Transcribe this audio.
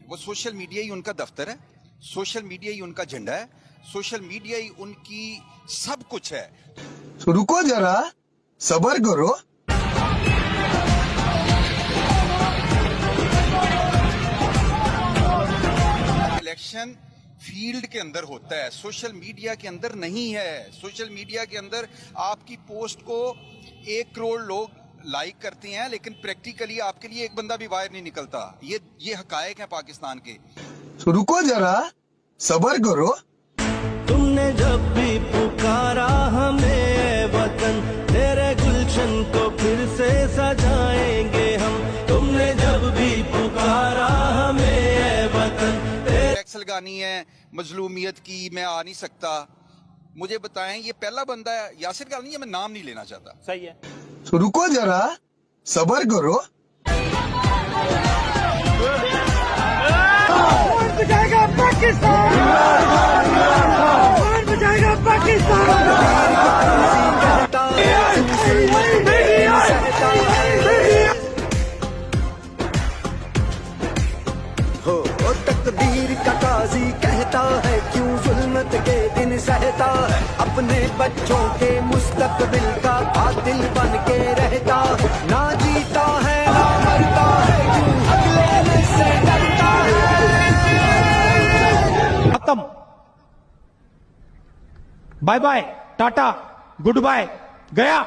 वो social media ही उनका दफ्तर है, सोशल मीडिया ही उनका झंडा है, सोशल मीडिया ही उनकी सब कुछ है। तो रुको जरा, सब्र करो। इलेक्शन फील्ड के अंदर होता है, सोशल मीडिया के अंदर नहीं है। सोशल मीडिया के अंदर आपकी पोस्ट को 1 करोड़ लोग लाइक करते हैं, लेकिन प्रैक्टिकली आपके लिए एक बंदा भी बाहर नहीं निकलता। ये हकायक है पाकिस्तान के। तो रुको जरा, सब्र करो। तुमने जब भी पुकारा हमें वतन, तेरे गुलशन को फिर से सजाएंगे हम। तुमने जब भी पुकारा हमें वतन। टैक्स लगानी है मजलूमियत की, मैं आ नहीं सकता। मुझे बताएं, ये पहला बंदा है, यासिर गलनी है, मैं नाम नहीं लेना चाहता। सही है। तो रुको जरा, सब्र करो। कौन बचाएगा पाकिस्तान? कौन बचाएगा पाकिस्तान? हो तकदीर का काजी कहता है, क्यों जुल्मत के दिन सहता है। अपने बच्चों के मुस्तकबिल का कातिल बन के रहता, ना जीता है ना मरता है, क्यों अगले से डरता है। खत्म, bye bye, tata, good bye, गया।